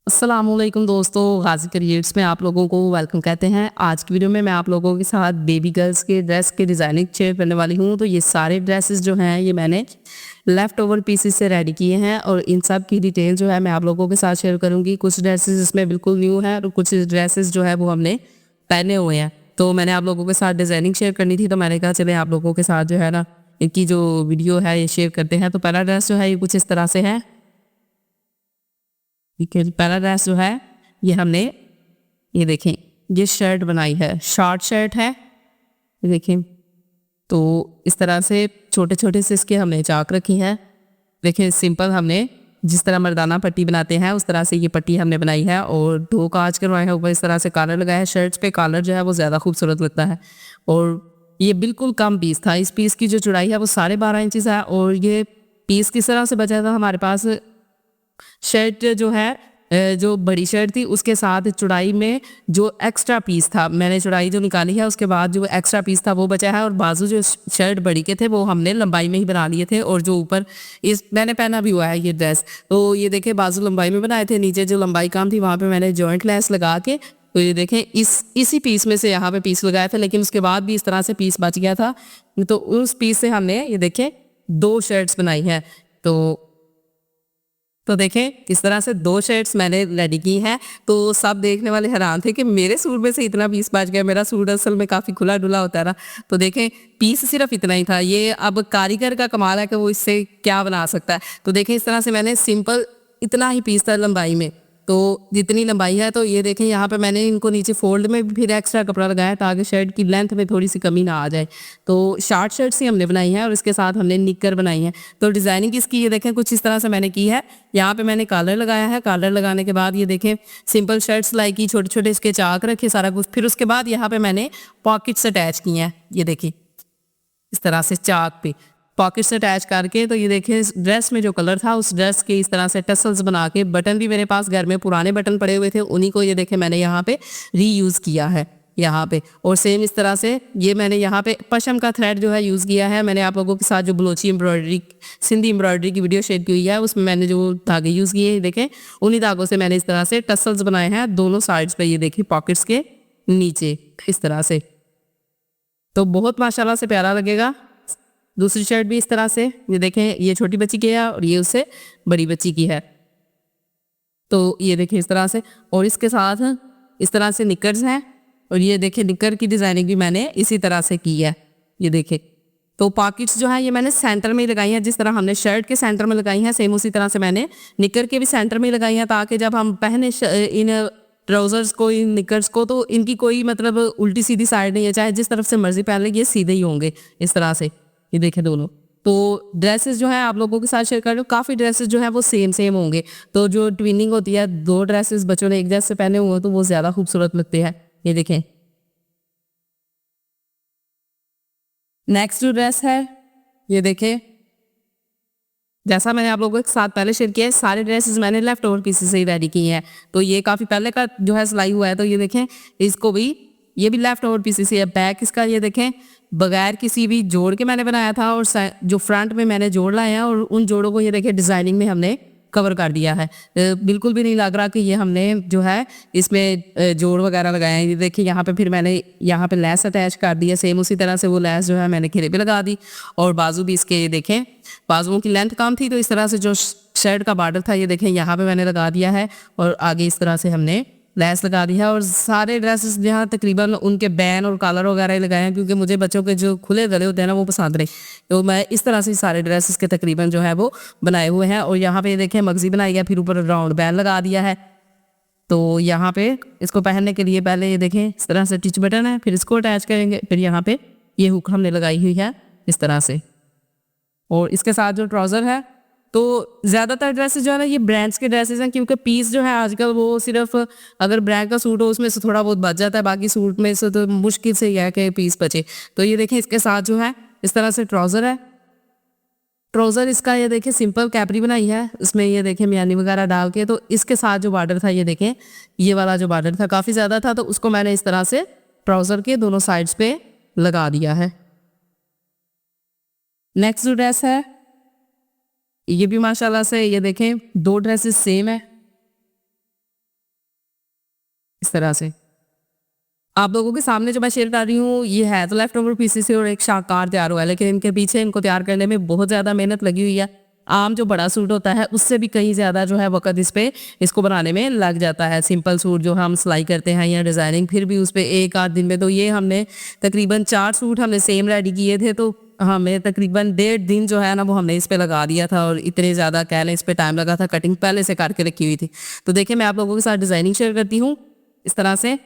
अस्सलामुअलैकुम दोस्तों, गाज़ी क्रिएट्स में आप लोगों को वेलकम कहते हैं। आज की वीडियो में मैं आप लोगों के साथ बेबी गर्ल्स के ड्रेस के डिज़ाइनिंग शेयर करने वाली हूँ। तो ये सारे ड्रेसेस जो हैं ये मैंने लेफ़्ट ओवर पीसेस से रेडी किए हैं और इन सब की डिटेल जो है मैं आप लोगों के साथ शेयर करूँगी। कुछ ड्रेसेस इसमें बिल्कुल न्यू हैं और कुछ ड्रेसेस जो है वो हमने पहने हुए हैं। तो मैंने आप लोगों के साथ डिज़ाइनिंग शेयर करनी थी, तो मैंने कहा चले आप लोगों के साथ जो है ना इनकी जो वीडियो है ये शेयर करते हैं। तो पहला ड्रेस जो है ये कुछ इस तरह से है। ठीक है, पहला ड्रेस जो है ये हमने ये देखें ये शर्ट बनाई है, शॉर्ट शर्ट है, ये देखें। तो इस तरह से छोटे छोटे से इसके हमने चाक रखी हैं। देखें सिंपल हमने जिस तरह मर्दाना पट्टी बनाते हैं उस तरह से ये पट्टी हमने बनाई है और 2 काज करवाए हैं ऊपर। इस तरह से कॉलर लगाया है, शर्ट्स पे कॉलर जो है वो ज़्यादा खूबसूरत लगता है। और ये बिल्कुल कम पीस था, इस पीस की जो चौड़ाई है वो 12.5 इंचज़ है। और ये पीस किस तरह से बचा था हमारे पास, शर्ट जो है जो बड़ी शर्ट थी उसके साथ चौड़ाई में जो एक्स्ट्रा पीस था, मैंने चौड़ाई जो निकाली है उसके बाद जो एक्स्ट्रा पीस था वो बचा है। और बाजू जो शर्ट बड़ी के थे वो हमने लंबाई में ही बना लिए थे। और जो ऊपर इस मैंने पहना भी हुआ है ये ड्रेस, तो ये देखें बाजू लंबाई में बनाए थे, नीचे जो लंबाई काम थी वहाँ पे मैंने जॉइंट लेस लगा के, तो ये देखें इसी पीस में से यहाँ पे पीस लगाए थे, लेकिन उसके बाद भी इस तरह से पीस बच गया था। तो उस पीस से हमने ये देखें 2 शर्ट्स बनाई हैं। तो देखें किस तरह से 2 शर्ट्स मैंने रेडी की हैं। तो सब देखने वाले हैरान थे कि मेरे सूट में से इतना पीस बच गया, मेरा सूट असल में काफ़ी खुला डुला होता है ना। तो देखें पीस सिर्फ इतना ही था, ये अब कारीगर का कमाल है कि वो इससे क्या बना सकता है। तो देखें इस तरह से मैंने सिंपल इतना ही पीस था लंबाई में, तो जितनी लंबाई है। तो ये देखें यहाँ पे मैंने इनको नीचे फोल्ड में भी फिर एक्स्ट्रा कपड़ा लगाया ताकि शर्ट की लेंथ में थोड़ी सी कमी ना आ जाए। तो शॉर्ट शर्ट्स ही हमने बनाई हैं और इसके साथ हमने निक्कर बनाई है। तो डिज़ाइनिंग इसकी ये देखें कुछ इस तरह से मैंने की है। यहाँ पे मैंने कॉलर लगाया है, कॉलर लगाने के बाद ये देखें सिंपल शर्ट सिलाई की, छोटे छोटे इसके चाक रखे सारा कुछ। फिर उसके बाद यहाँ पे मैंने पॉकेट्स अटैच किए हैं, ये देखिए इस तरह से चाक पे पॉकेट्स अटैच करके। तो ये देखिए इस ड्रेस में जो कलर था उस ड्रेस के इस तरह से टसल्स बना के, बटन भी मेरे पास घर में पुराने बटन पड़े हुए थे, उन्हीं को ये देखे मैंने यहाँ पे रीयूज़ किया है यहाँ पे। और सेम इस तरह से ये मैंने यहाँ पे पशम का थ्रेड जो है यूज़ किया है। मैंने आप लोगों के साथ जो बलोची एम्ब्रॉयडरी सिंधी एम्ब्रॉयडरी की वीडियो शेयर की हुई है उसमें मैंने जो धागे यूज़ किए देखें उन्हीं धागों से मैंने इस तरह से टसल्स बनाए हैं दोनों साइड्स पे, ये देखिए पॉकेट्स के नीचे इस तरह से। तो बहुत माशाल्लाह से प्यारा लगेगा। दूसरी शर्ट भी इस तरह से, ये देखें ये छोटी बच्ची की है और ये उससे बड़ी बच्ची की है। तो ये देखें इस तरह से, और इसके साथ इस तरह से निकर्स हैं। और ये देखें निकर की डिज़ाइनिंग भी मैंने इसी तरह से की है, ये देखें। तो पॉकेट्स जो है ये मैंने सेंटर में ही लगाई हैं, जिस तरह हमने शर्ट के सेंटर में लगाई हैं सेम उसी तरह से मैंने निकर के भी सेंटर में ही लगाई हैं, ताकि जब हम पहने इन ट्राउजर्स को, इन निकर्स को, तो इनकी कोई मतलब उल्टी सीधी साइड नहीं है, चाहे जिस तरफ से मर्जी पहन लें ये सीधे ही होंगे इस तरह से। ये देखें दोनों। तो ड्रेसेस जो है आप लोगों के साथ शेयर कर रही हूँ, काफ़ी ड्रेसेस जो है वो सेम सेम होंगे। तो जो ट्विनिंग होती है, 2 ड्रेसेस बच्चों ने एक जैसे पहने हुए तो वो ज़्यादा खूबसूरत लगते हैं। ये देखें नेक्स्ट जो ड्रेस है ये देखें, जैसा मैंने आप लोगों के साथ पहले शेयर किया है सारे ड्रेसेस मैंने लेफ्ट ओवर पीसेस से ही रेडी किए हैं। तो ये काफ़ी पहले का जो है सिलाई हुआ है। तो ये देखें इसको भी, ये भी लेफ्ट ओवर पीसेस ही है। बैक इसका ये देखें बगैर किसी भी जोड़ के मैंने बनाया था, और जो फ्रंट में मैंने जोड़ लाए हैं और उन जोड़ों को ये देखें डिज़ाइनिंग में हमने कवर कर दिया है। बिल्कुल भी नहीं लग रहा कि ये हमने जो है इसमें जोड़ वगैरह लगाए हैं। ये देखिए यहाँ पे फिर मैंने यहाँ पे लेस अटैच कर दी है, सेम उसी तरह से वो लेस जो है मैंने घेरे पे लगा दी। और बाजू भी इसके ये देखें बाजुओं की लेंथ कम थी, तो इस तरह से जो शर्ट का बॉर्डर था ये देखें यहाँ पे मैंने लगा दिया है, और आगे इस तरह से हमने लेस लगा दी है। और सारे ड्रेसेस यहाँ तकरीबन उनके बैन और कॉलर वगैरह ही लगाए हैं, क्योंकि मुझे बच्चों के जो खुले गले होते हैं ना वो पसंद नहीं। तो मैं इस तरह से सारे ड्रेसेस के तकरीबन जो है वो बनाए हुए हैं। और यहाँ पे देखें मगजी बनाई है, फिर ऊपर राउंड बैन लगा दिया है। तो यहाँ पे इसको पहनने के लिए पहले ये देखें इस तरह से टिच बटन है, फिर इसको अटैच करेंगे, फिर यहाँ पे ये हुक हमने लगाई हुई है इस तरह से। और इसके साथ जो ट्राउज़र है, तो ज़्यादातर ड्रेसेस जो है ना ये ब्रांड्स के ड्रेसेस हैं, क्योंकि पीस जो है आजकल वो सिर्फ अगर ब्रांड का सूट हो उसमें से थोड़ा बहुत बच जाता है, बाकी सूट में से तो मुश्किल से ही है कि पीस बचे। तो ये देखें इसके साथ जो है इस तरह से ट्राउज़र है। ट्राउज़र इसका ये देखें सिंपल कैपरी बनाई है, इसमें ये देखें मियानी वगैरह डाल के। तो इसके साथ जो बॉर्डर था ये देखें, ये वाला जो बॉर्डर था काफ़ी ज़्यादा था, तो उसको मैंने इस तरह से ट्राउज़र के दोनों साइड्स पे लगा दिया है। नेक्स्ट जो ड्रेस है ये भी माशाल्लाह से ये देखें 2 ड्रेसेस सेम है। इस तरह से। आप लोगों के सामने जो मैं शेयर कर रही हूँ ये है तो लेफ्ट ओवर पीसेस से और एक शाकार तैयार हुआ है, लेकिन इनके पीछे इनको तैयार करने में बहुत ज़्यादा मेहनत लगी हुई है। आम जो बड़ा सूट होता है उससे भी कहीं ज़्यादा जो है वक़्त इस पे इसको बनाने में लग जाता है। सिंपल सूट जो हम सिलाई करते हैं या डिज़ाइनिंग फिर भी उस पे 1 आध दिन में, तो ये हमने तकरीबन 4 सूट हमने सेम रेडी किए थे, तो हमें तकरीबन 1.5 दिन जो है ना वो हमने इस पे लगा दिया था और इतने ज़्यादा कह लें इस पे टाइम लगा था, कटिंग पहले से करके रखी हुई थी। तो देखिए मैं आप लोगों के साथ डिज़ाइनिंग शेयर करती हूँ इस तरह से।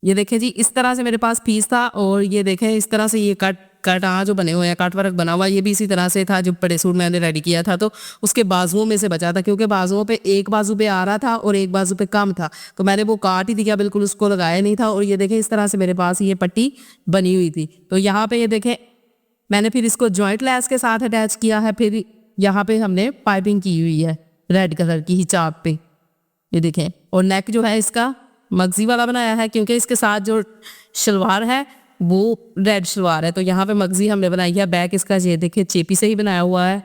ये देखें जी इस तरह से मेरे पास पीस था और ये देखें इस तरह से ये कट जो बने हुए हैं, कट वर्क बना हुआ, ये भी इसी तरह से था जो बड़े सूट मैंने रेडी किया था, तो उसके बाजुओं में से बचा था क्योंकि बाजुओं पे एक बाजू पे आ रहा था और एक बाजू पे कम था, तो मैंने वो काट ही दिया, बिल्कुल उसको लगाया नहीं था। और ये देखें इस तरह से मेरे पास ये पट्टी बनी हुई थी, तो यहाँ पे ये देखें मैंने फिर इसको जॉइंट लेस के साथ अटैच किया है। फिर यहाँ पे हमने पाइपिंग की हुई है रेड कलर की ही चाप पे, ये देखें। और नेक जो है इसका मगजी वाला बनाया है क्योंकि इसके साथ जो शलवार है वो रेड शलवार है, तो यहाँ पे मगजी हमने बनाई है। बैक इसका ये देखिए चेपी से ही बनाया हुआ है।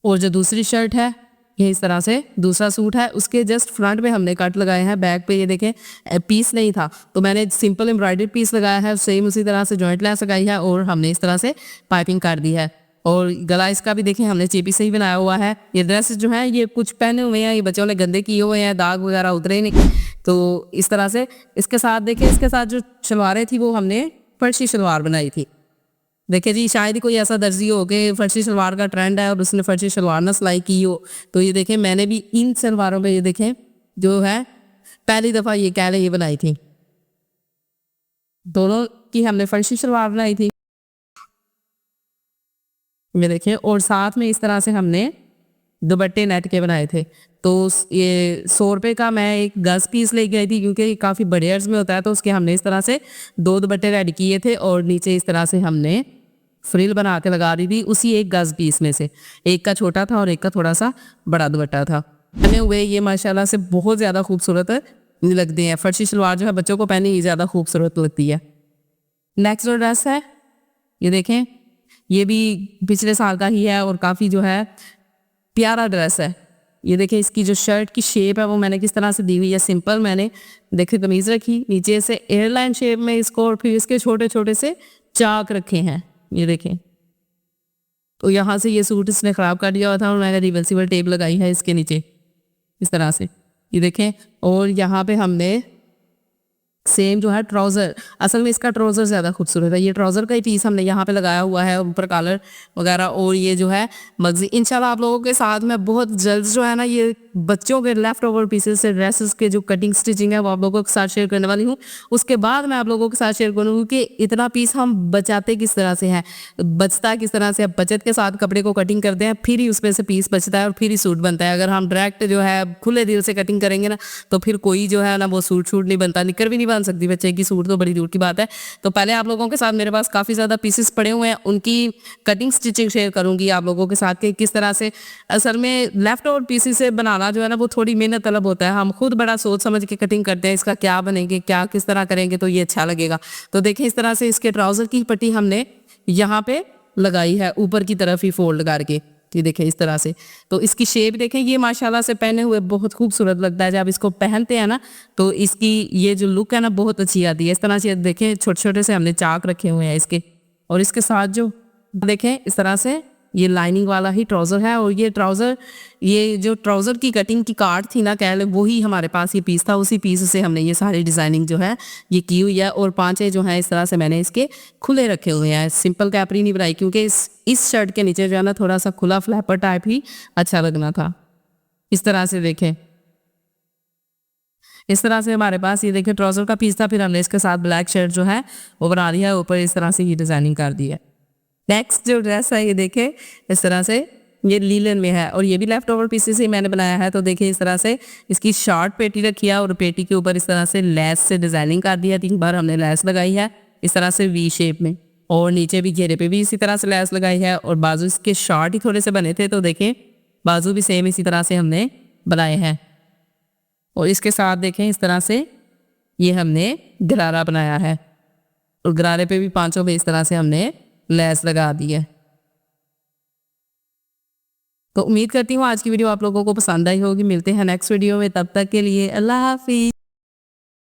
और जो दूसरी शर्ट है ये इस तरह से दूसरा सूट है, उसके जस्ट फ्रंट में हमने कट लगाए हैं। बैक पे ये देखें पीस नहीं था तो मैंने सिंपल एम्ब्रॉयडरी पीस लगाया है, सेम उसी तरह से जॉइंट लेस लगाई है और हमने इस तरह से पाइपिंग कर दी है। और गला इसका भी देखें हमने चेपी से ही बनाया हुआ है। ये ड्रेस जो है ये कुछ पहने हुए हैं, ये बच्चों ने गंदे किए हुए हैं, दाग वगैरह उतरे नहीं, तो इस तरह से। इसके साथ देखें इसके साथ जो शलवारें थी वो हमने फर्शी शलवार बनाई थी। देखिए जी शायद ही कोई ऐसा दर्जी हो कि फर्शी शलवार का ट्रेंड है और उसने फर्शी शलवार ना सिलाई की हो, तो ये देखें मैंने भी इन सलवारों पे ये देखें जो है पहली दफ़ा ये कह लें ये बनाई थी, दोनों की हमने फर्शी शलवार बनाई थी, ये देखें। और साथ में इस तरह से हमने दुपट्टे नेट के बनाए थे। तो ये 100 रुपये का मैं एक गज पीस ले गई थी क्योंकि ये काफ़ी बड़े अर्ज में होता है, तो उसके हमने इस तरह से 2 दुपट्टे रेडी किए थे और नीचे इस तरह से हमने फ्रिल बना के लगा रही थी उसी एक गज पीस में से। एक का छोटा था और एक का थोड़ा सा बड़ा दुपट्टा था। बने हुए ये माशाल्लाह से बहुत ज़्यादा खूबसूरत लगते हैं। फर्शी शलवार जो है बच्चों को पहनी ही ज़्यादा खूबसूरत लगती है। नेक्स्ट जो ड्रेस है ये देखें ये भी पिछले साल का ही है और काफ़ी जो है प्यारा ड्रेस है। ये देखिए इसकी जो शर्ट की शेप है वो मैंने किस तरह से दी हुई है, सिंपल मैंने देखिए कमीज रखी, नीचे से एयरलाइन शेप में इसको और फिर इसके छोटे छोटे से चाक रखे हैं, ये देखें। तो यहाँ से ये सूट इसने ख़राब कर दिया हुआ था और मैंने रिवर्सिबल टेप लगाई है इसके नीचे इस तरह से, ये देखें। और यहाँ पे हमने सेम जो है ट्राउज़र, असल में इसका ट्राउज़र ज़्यादा खूबसूरत है। ये ट्राउज़र का ही पीस हमने यहाँ पे लगाया हुआ है, ऊपर कॉलर वगैरह, और ये जो है मगजी। इंशाल्लाह आप लोगों के साथ मैं बहुत जल्द जो है ना ये बच्चों के लेफ्ट ओवर पीसेस से ड्रेसेस के जो कटिंग स्टिचिंग है वो आप लोगों के साथ शेयर करने वाली हूँ। उसके बाद मैं आप लोगों के साथ शेयर करूँगी कि इतना पीस हम बचाते किस तरह से हैं, बचता किस तरह से। बचत के साथ कपड़े को कटिंग करते हैं फिर ही उसमें से पीस बचता है और फिर ही सूट बनता है। अगर हम डायरेक्ट जो है खुले दिल से कटिंग करेंगे ना तो फिर कोई जो है ना वो सूट नहीं बनता, निकर भी नहीं बन सकती बच्चे की, सूट तो बड़ी दूर की बात है। तो पहले आप लोगों के साथ मेरे पास काफ़ी ज़्यादा पीसेस पड़े हुए हैं, उनकी कटिंग स्टिचिंग शेयर करूंगी आप लोगों के साथ कि किस तरह से। असल में लेफ्ट ओवर पीसेस से बनाना जो है ना वो थोड़ी मेहनत तलब होता है। हम खुद बड़ा सोच समझ के कटिंग करते हैं, इसका क्या बनेंगे, क्या किस तरह करेंगे तो ये अच्छा लगेगा। तो देखें इस तरह से इसके ट्राउज़र की पट्टी हमने यहाँ पे लगाई है ऊपर की तरफ ही फोल्ड करके, ये देखें इस तरह से। तो इसकी शेप देखें, ये माशाल्लाह से पहने हुए बहुत खूबसूरत लगता है। जब इसको पहनते हैं ना तो इसकी ये जो लुक है ना बहुत अच्छी आती है। इस तरह से देखें छोटे छोटे से हमने चाक रखे हुए हैं इसके, और इसके साथ जो देखें इस तरह से ये लाइनिंग वाला ही ट्राउज़र है। और ये ट्राउज़र, ये जो ट्राउज़र की कटिंग की कार्ड थी ना कह ले, वही हमारे पास ये पीस था, उसी पीस से हमने ये सारी डिज़ाइनिंग जो है ये की हुई है। और पांचें जो हैं इस तरह से मैंने इसके खुले रखे हुए हैं, सिंपल कैपरी नहीं बनाई क्योंकि इस शर्ट के नीचे जो है ना थोड़ा सा खुला फ्लैपर टाइप ही अच्छा लगना था। इस तरह से देखें, इस तरह से हमारे पास ये देखें ट्राउज़र का पीस था, फिर हमने इसके साथ ब्लैक शर्ट जो है वो बना दिया है, ऊपर इस तरह से ये डिज़ाइनिंग कर दी है। नेक्स्ट जो ड्रेस है ये देखें इस तरह से, ये लीलन में है और ये भी लेफ्ट ओवर पीसेस ही मैंने बनाया है। तो देखिए इस तरह से इसकी शॉर्ट पेटी रखी है और पेटी के ऊपर इस तरह से लेस से डिज़ाइनिंग कर दी है। 3 बार हमने लेस लगाई है इस तरह से वी शेप में, और नीचे भी घेरे पे भी इसी तरह से लेस लगाई है। और बाजू इसके शॉर्ट ही थोड़े से बने थे तो देखें बाजू भी सेम इसी तरह से हमने बनाए हैं। और इसके साथ देखें इस तरह से ये हमने गरारा बनाया है और गरारे पे भी पांचों पे इस तरह से हमने लेस लगा दी है। तो उम्मीद करती हूँ आज की वीडियो आप लोगों को पसंद आई होगी। मिलते हैं नेक्स्ट वीडियो में, तब तक के लिए अल्लाह हाफिज।